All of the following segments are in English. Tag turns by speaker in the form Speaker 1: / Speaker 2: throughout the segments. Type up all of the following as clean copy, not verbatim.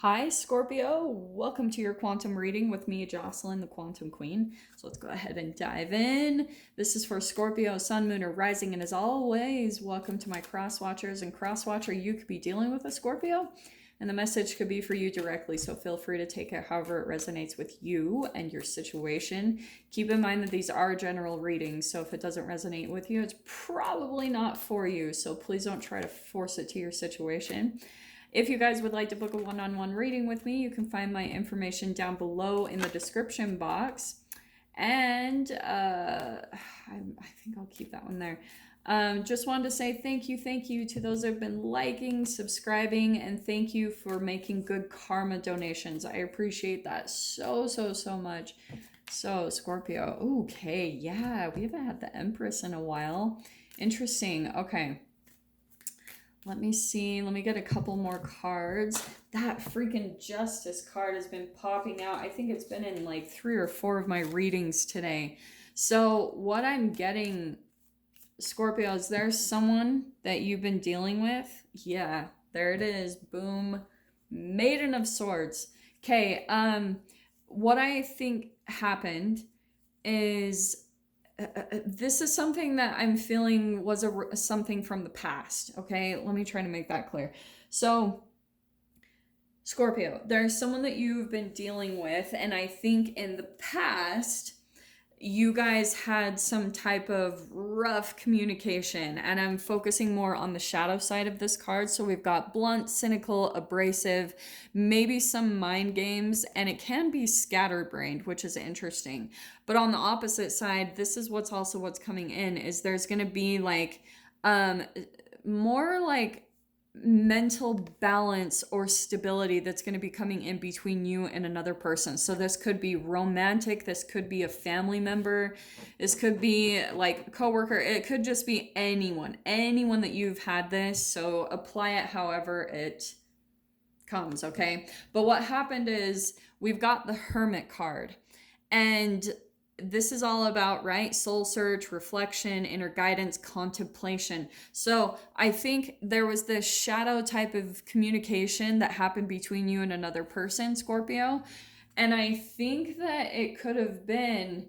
Speaker 1: Hi, Scorpio. Welcome to your quantum reading with me, Jocelyn, the Quantum Queen. So let's go ahead and dive in. This is for Scorpio, Sun, Moon, or Rising. And as always, welcome to my cross watchers. And cross watcher, you could be dealing with a Scorpio, and the message could be for you directly. So feel free to take it however it resonates with you and your situation. Keep in mind that these are general readings. So if it doesn't resonate with you, it's probably not for you. So please don't try to force it to your situation. If you guys would like to book a one-on-one reading with me, you can find my information down below in the description box. And I think I'll keep that one there. Just wanted to say thank you to those who have been liking, subscribing, and thank you for making good karma donations. I appreciate that so much. So, Scorpio, okay, yeah, we haven't had the Empress in a while. Interesting, okay. Let me see. Let me get a couple more cards. That freaking Justice card has been popping out. I think it's been in like 3 or 4 of my readings today. So what I'm getting, Scorpio, is there someone that you've been dealing with? Yeah, there it is. Boom. Maiden of Swords. Okay, what I think happened is this is something that I'm feeling was something from the past, okay? Let me try to make that clear. So, Scorpio, there's someone that you've been dealing with, and I think in the past, you guys had some type of rough communication, and I'm focusing more on the shadow side of this card. So we've got blunt, cynical, abrasive, maybe some mind games, and it can be scatterbrained, which is interesting. But on the opposite side, this is what's coming in, is there's going to be like more like mental balance or stability that's going to be coming in between you and another person. So this could be romantic, this could be a family member, this could be like a coworker, it could just be anyone that you've had this. So apply it however it comes, okay? But what happened is we've got the Hermit card, and this is all about, right? Soul search, reflection, inner guidance, contemplation. So I think there was this shadow type of communication that happened between you and another person, Scorpio. And I think that it could have been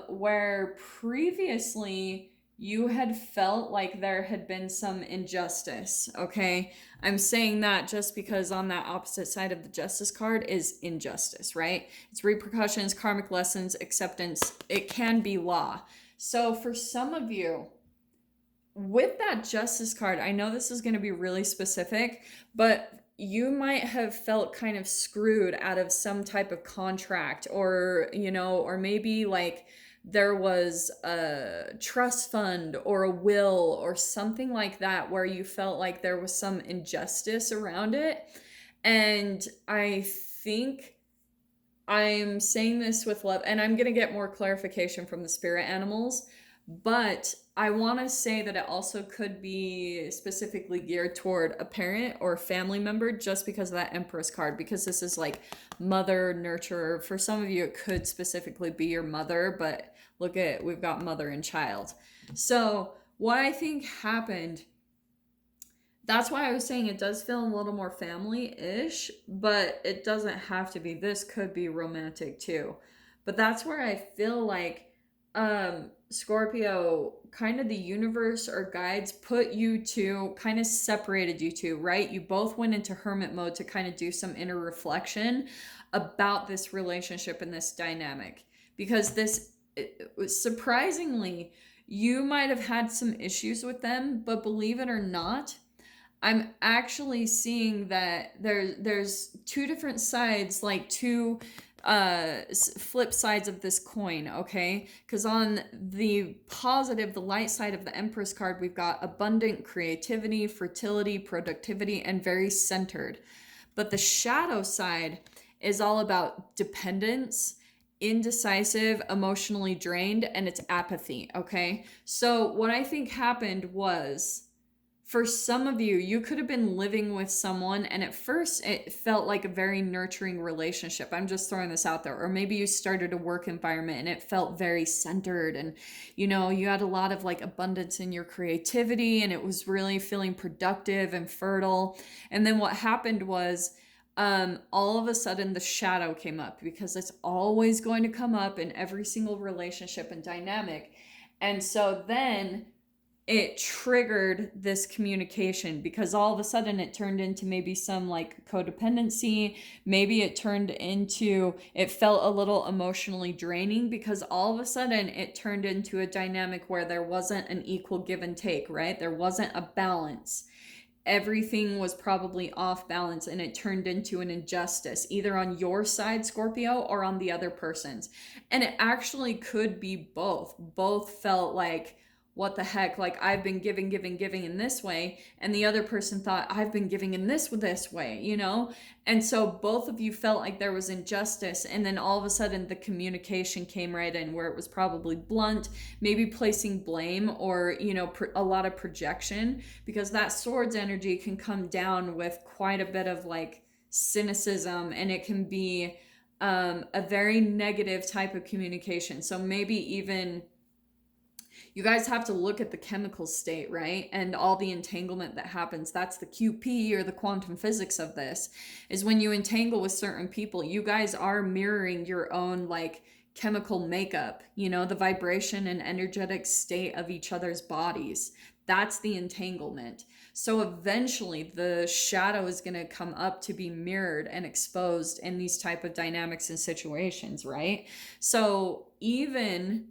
Speaker 1: where previously you had felt like there had been some injustice, okay? I'm saying that just because on that opposite side of the Justice card is injustice, right? It's repercussions, karmic lessons, acceptance. It can be law. So for some of you, with that Justice card, I know this is going to be really specific, but you might have felt kind of screwed out of some type of contract, or, or maybe like there was a trust fund or a will or something like that where you felt like there was some injustice around it. And I think I'm saying this with love, and I'm going to get more clarification from the spirit animals, but I want to say that it also could be specifically geared toward a parent or a family member, just because of that Empress card, because this is like mother, nurturer. For some of you, it could specifically be your mother, but look at, we've got mother and child. So what I think happened, that's why I was saying it does feel a little more family-ish, but it doesn't have to be. This could be romantic too. But that's where I feel like Scorpio, kind of the universe or guides put you to, kind of separated you two, right? You both went into hermit mode to kind of do some inner reflection about this relationship and this dynamic. Because this, surprisingly, you might have had some issues with them, but believe it or not, I'm actually seeing that there's two different sides, like two flip sides of this coin, okay? Because on the positive, the light side of the Empress card, we've got abundant creativity, fertility, productivity, and very centered. But the shadow side is all about dependence, indecisive, emotionally drained, and it's apathy, okay? So what I think happened was, for some of you, you could have been living with someone and at first it felt like a very nurturing relationship. I'm just throwing this out there. Or maybe you started a work environment and it felt very centered, and you had a lot of like abundance in your creativity and it was really feeling productive and fertile. And then what happened was all of a sudden the shadow came up, because it's always going to come up in every single relationship and dynamic. And so then it triggered this communication, because all of a sudden it turned into maybe some like codependency. Maybe it turned into, it felt a little emotionally draining, because all of a sudden it turned into a dynamic where there wasn't an equal give and take, right? There wasn't a balance. Everything was probably off balance, and it turned into an injustice, either on your side, Scorpio, or on the other person's. And it actually could be both. Both felt like, what the heck, like I've been giving in this way, and the other person thought I've been giving in this way, you know? And so both of you felt like there was injustice, and then all of a sudden the communication came right in, where it was probably blunt, maybe placing blame, or, you know, a lot of projection, because that swords energy can come down with quite a bit of like cynicism, and it can be a very negative type of communication. So maybe even you guys have to look at the chemical state, right? And all the entanglement that happens. That's the QP, or the quantum physics of this, is when you entangle with certain people, you guys are mirroring your own like chemical makeup, you know, the vibration and energetic state of each other's bodies. That's the entanglement. So eventually the shadow is going to come up to be mirrored and exposed in these type of dynamics and situations, right? So even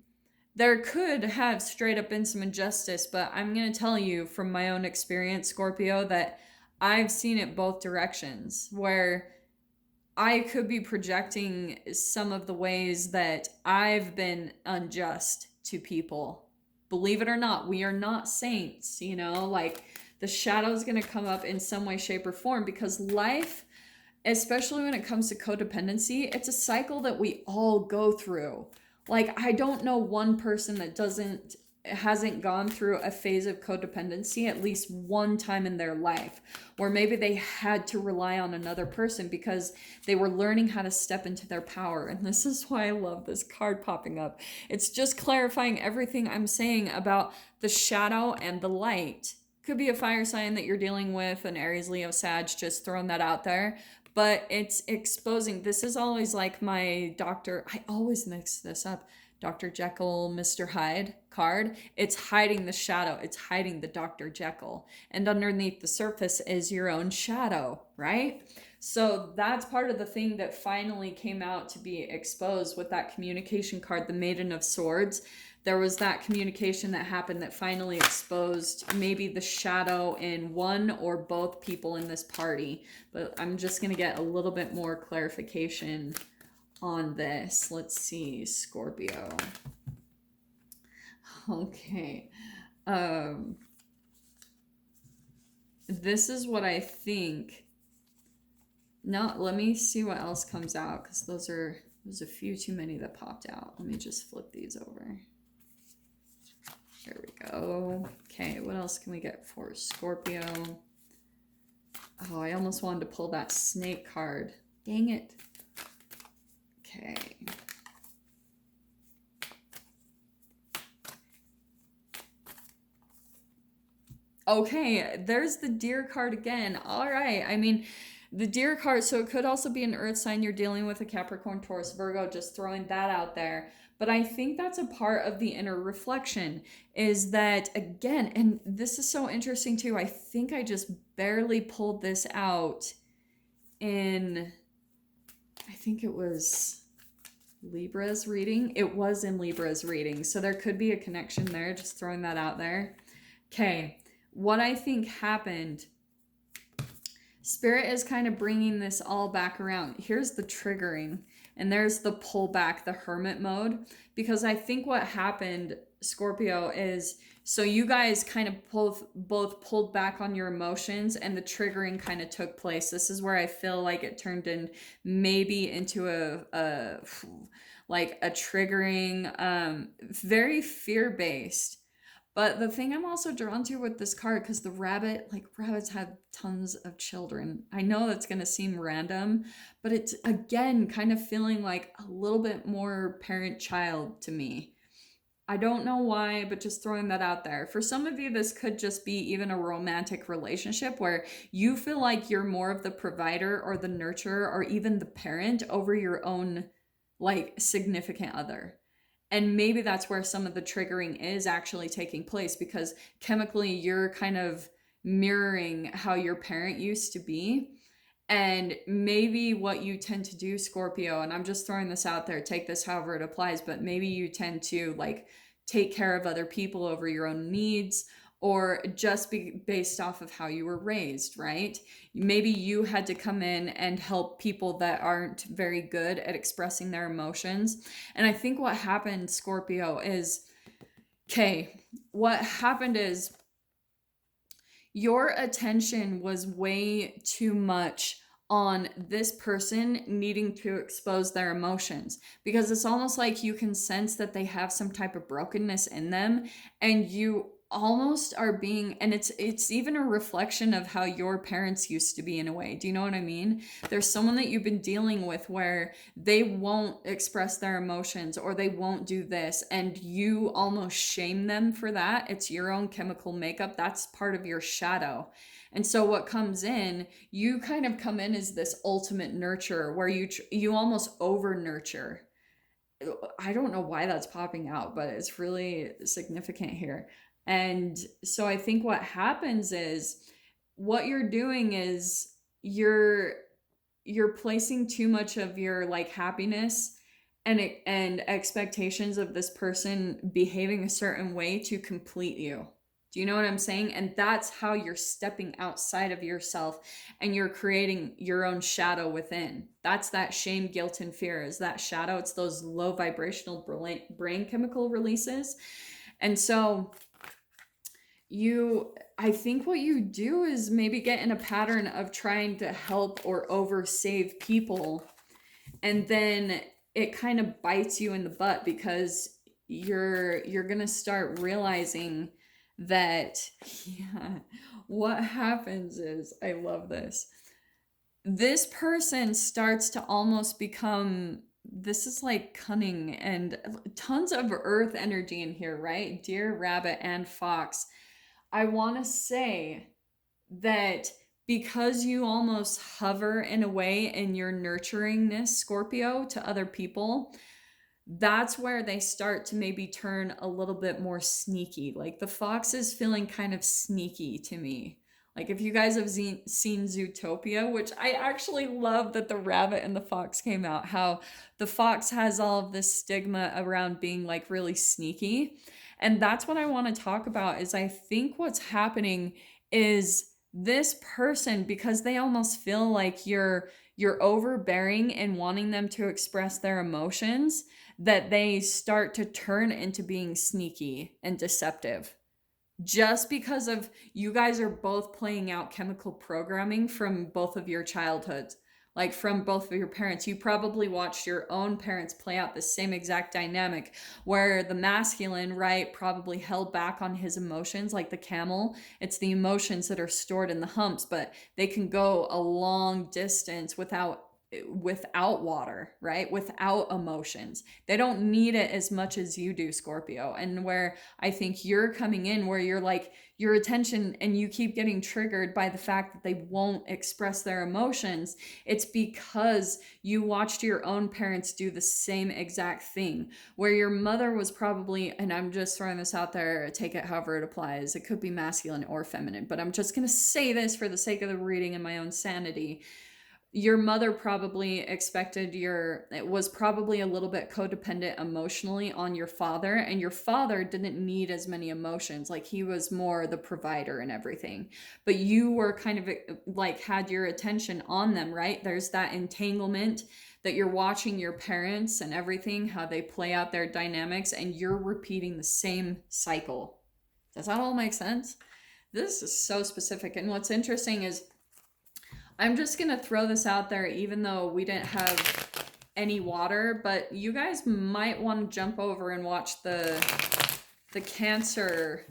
Speaker 1: there could have straight up been some injustice, but I'm going to tell you from my own experience, Scorpio, that I've seen it both directions, where I could be projecting some of the ways that I've been unjust to people. Believe it or not, we are not saints, you know, like the shadow is going to come up in some way, shape, or form, because life, especially when it comes to codependency, it's a cycle that we all go through. Like, I don't know one person that hasn't gone through a phase of codependency at least one time in their life, where maybe they had to rely on another person because they were learning how to step into their power. And this is why I love this card popping up. It's just clarifying everything I'm saying about the shadow and the light. Could be a fire sign that you're dealing with, an Aries, Leo, Sag, just throwing that out there. But it's exposing. This is always like my doctor, I always mix this up, Dr. Jekyll, Mr. Hyde card. It's hiding the shadow. It's hiding the Dr. Jekyll. And underneath the surface is your own shadow, right? So that's part of the thing that finally came out to be exposed with that communication card, the Maiden of Swords. There was that communication that happened that finally exposed maybe the shadow in one or both people in this party. But I'm just going to get a little bit more clarification on this. Let's see, Scorpio. Okay. This is what I think. No, let me see what else comes out, because there's a few too many that popped out. Let me just flip these over. There we go. Okay, what else can we get for Scorpio? Oh, I almost wanted to pull that snake card. Dang it. Okay. Okay, there's the deer card again. All right. I mean, the deer card, so it could also be an earth sign you're dealing with, a Capricorn, Taurus, Virgo, just throwing that out there. But I think that's a part of the inner reflection, is that, again, and this is so interesting too, I think I just barely pulled this out in, I think it was Libra's reading. It was in Libra's reading. So there could be a connection there, just throwing that out there. Okay, what I think happened, Spirit is kind of bringing this all back around. Here's the triggering. And there's the pullback, the hermit mode, because I think what happened, Scorpio, is so you guys kind of both pulled back on your emotions, and the triggering kind of took place. This is where I feel like it turned in maybe into a triggering, very fear-based. But the thing I'm also drawn to with this card, because the rabbit, like rabbits have tons of children. I know that's going to seem random, but it's, again, kind of feeling like a little bit more parent-child to me. I don't know why, but just throwing that out there. For some of you, this could just be even a romantic relationship where you feel like you're more of the provider or the nurturer or even the parent over your own like significant other. And maybe that's where some of the triggering is actually taking place, because chemically you're kind of mirroring how your parent used to be. And maybe what you tend to do, Scorpio, and I'm just throwing this out there, take this however it applies, but maybe you tend to like take care of other people over your own needs, or just be based off of how you were raised, right? Maybe you had to come in and help people that aren't very good at expressing their emotions. And I think what happened, Scorpio, is, what happened is your attention was way too much on this person needing to expose their emotions, because it's almost like you can sense that they have some type of brokenness in them, and you almost are being, and it's even a reflection of how your parents used to be in a way. Do you know what I mean? There's someone that you've been dealing with where they won't express their emotions or they won't do this, and you almost shame them for that. It's your own chemical makeup. That's part of your shadow. And so what comes in, you kind of come in as this ultimate nurturer where you almost over nurture. I don't know why that's popping out, but it's really significant here. And so I think what happens is, what you're doing is you're placing too much of your like happiness and expectations of this person behaving a certain way to complete you. Do you know what I'm saying? And that's how you're stepping outside of yourself and you're creating your own shadow within. That's that shame, guilt, and fear is that shadow. It's those low vibrational brain chemical releases. And so I think what you do is maybe get in a pattern of trying to help or over save people, and then it kind of bites you in the butt, because you're gonna start realizing that, what happens is, I love this person starts to almost become, this is like cunning and tons of earth energy in here, right? Deer, rabbit, and fox. I want to say that because you almost hover in a way in your nurturingness, Scorpio, to other people, that's where they start to maybe turn a little bit more sneaky. Like the fox is feeling kind of sneaky to me. Like if you guys have seen Zootopia, which I actually love that the rabbit and the fox came out, how the fox has all of this stigma around being like really sneaky. And that's what I want to talk about, is I think what's happening is this person, because they almost feel like you're overbearing and wanting them to express their emotions, that they start to turn into being sneaky and deceptive. Just because of you guys are both playing out chemical programming from both of your childhoods, like from both of your parents. You probably watched your own parents play out the same exact dynamic where the masculine, right, probably held back on his emotions, like the camel. It's the emotions that are stored in the humps, but they can go a long distance without water, right? Without emotions. They don't need it as much as you do, Scorpio. And where I think you're coming in, where you're like, your attention, and you keep getting triggered by the fact that they won't express their emotions, it's because you watched your own parents do the same exact thing, where your mother was probably, and I'm just throwing this out there, take it however it applies, it could be masculine or feminine, but I'm just going to say this for the sake of the reading and my own sanity. Your mother probably it was probably a little bit codependent emotionally on your father, and your father didn't need as many emotions. Like he was more the provider and everything, but you were kind of like had your attention on them, right? There's that entanglement that you're watching your parents and everything, how they play out their dynamics, and you're repeating the same cycle. Does that all make sense? This is so specific. And what's interesting is, I'm just going to throw this out there, even though we didn't have any water, but you guys might want to jump over and watch the Cancer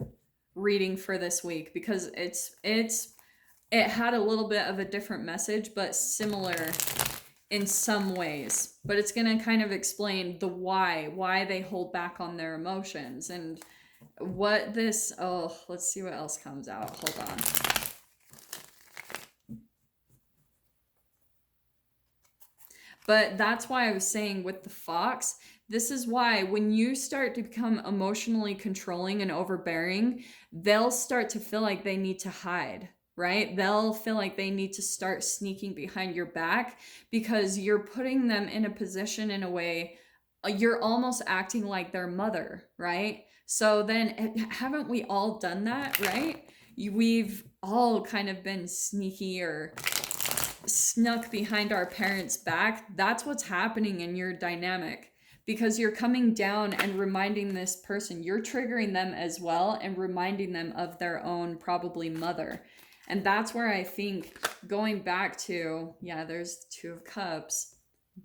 Speaker 1: reading for this week, because it had a little bit of a different message, but similar in some ways, but it's going to kind of explain the why they hold back on their emotions and what this, oh, let's see what else comes out. Hold on. But that's why I was saying with the fox, this is why when you start to become emotionally controlling and overbearing, they'll start to feel like they need to hide, right? They'll feel like they need to start sneaking behind your back because you're putting them in a position in a way, you're almost acting like their mother, right? So then haven't we all done that, right? We've all kind of been sneaky or snuck behind our parents' back. That's what's happening in your dynamic because you're coming down and reminding this person, you're triggering them as well and reminding them of their own probably mother. And that's where I think going back to, yeah, there's Two of Cups.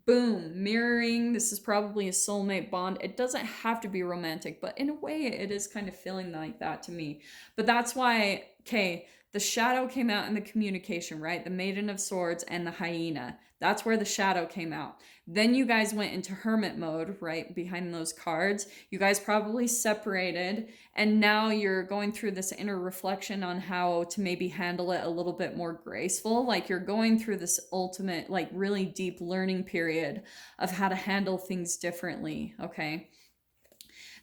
Speaker 1: Boom, mirroring. This is probably a soulmate bond. It doesn't have to be romantic, but in a way it is kind of feeling like that to me. But that's why, okay, the shadow came out in the communication, right? The Maiden of Swords and the hyena. That's where the shadow came out. Then you guys went into hermit mode, right? Behind those cards. You guys probably separated, and now you're going through this inner reflection on how to maybe handle it a little bit more graceful. Like you're going through this ultimate, like really deep learning period of how to handle things differently, okay?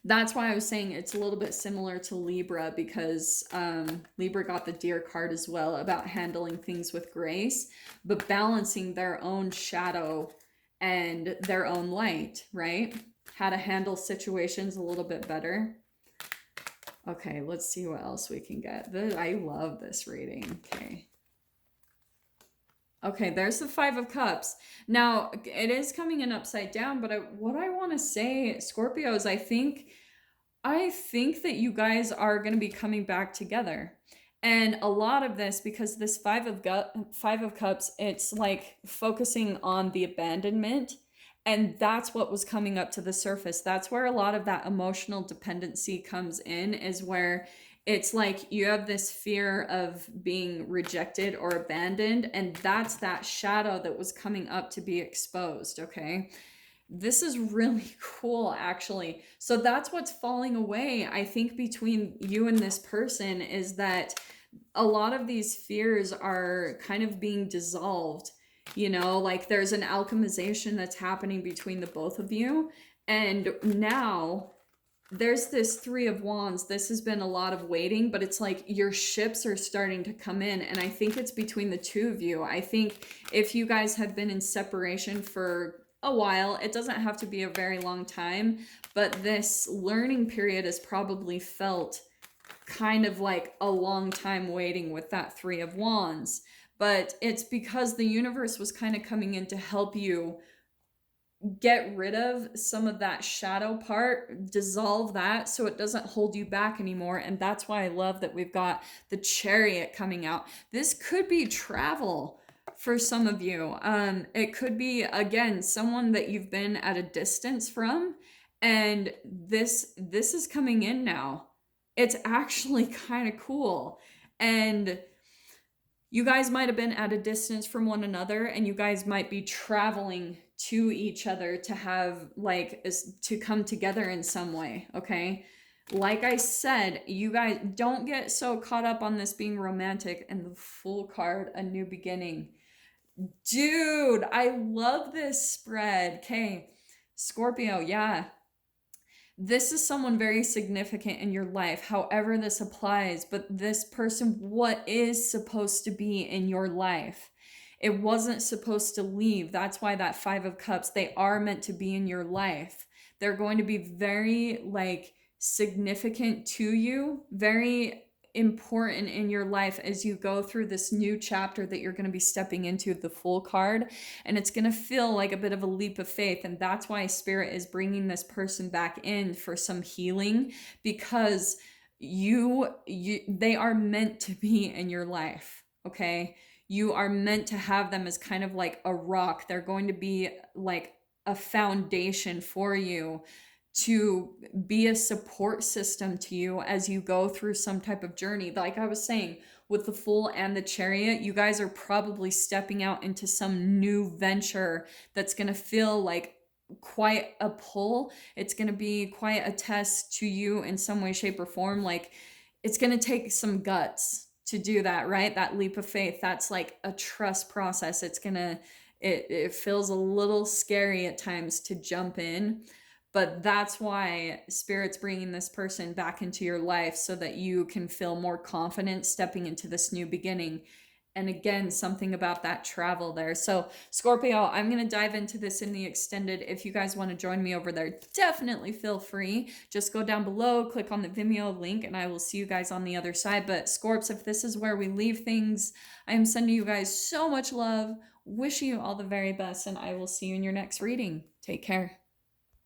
Speaker 1: That's why I was saying it's a little bit similar to Libra because Libra got the Deer card as well about handling things with grace, but balancing their own shadow and their own light, right? How to handle situations a little bit better. Okay, let's see what else we can get. I love this reading. Okay. Okay, there's the Five of Cups. Now, it is coming in upside down, but what I want to say, Scorpio, is I think that you guys are going to be coming back together. And a lot of this, because this Five of Cups, it's like focusing on the abandonment. And that's what was coming up to the surface. That's where a lot of that emotional dependency comes in, is where it's like you have this fear of being rejected or abandoned, and that's that shadow that was coming up to be exposed, okay? This is really cool, actually. So that's what's falling away, I think, between you and this person, is that a lot of these fears are kind of being dissolved. You know, like there's an alchemization that's happening between the both of you. And now there's this Three of Wands. This has been a lot of waiting, but it's like your ships are starting to come in. And I think it's between the two of you. I think if you guys have been in separation for a while, it doesn't have to be a very long time, but this learning period has probably felt kind of like a long time waiting with that Three of Wands. But it's because the universe was kind of coming in to help you get rid of some of that shadow part, dissolve that so it doesn't hold you back anymore. And that's why I love that we've got the Chariot coming out. This could be travel for some of you. It could be, again, someone that you've been at a distance from, and this is coming in now. It's actually kind of cool. And you guys might have been at a distance from one another, and you guys might be traveling to each other to have, like, to come together in some way, okay? Like I said, you guys don't get so caught up on this being romantic. And the Fool card, a new beginning. Dude, I love this spread. Okay, Scorpio, yeah. This is someone very significant in your life, however this applies, but this person, what is supposed to be in your life? It wasn't supposed to leave. That's why that Five of Cups, they are meant to be in your life. They're going to be very, like, significant to you, very important in your life as you go through this new chapter that you're going to be stepping into, the Fool card. And it's going to feel like a bit of a leap of faith. And that's why Spirit is bringing this person back in for some healing, because they are meant to be in your life. Okay. You are meant to have them as kind of like a rock. They're going to be like a foundation for you, to be a support system to you as you go through some type of journey. Like I was saying, with the Fool and the Chariot, you guys are probably stepping out into some new venture that's going to feel like quite a pull. It's going to be quite a test to you in some way, shape, or form. Like, it's going to take some guts to do that, right? That leap of faith. That's like a trust process. It feels a little scary at times to jump in, but that's why Spirit's bringing this person back into your life so that you can feel more confident stepping into this new beginning. And again, something about that travel there. So Scorpio, I'm going to dive into this in the extended. If you guys want to join me over there, definitely feel free. Just go down below, click on the Vimeo link, and I will see you guys on the other side. But Scorps, if this is where we leave things, I am sending you guys so much love, wishing you all the very best, and I will see you in your next reading. Take care.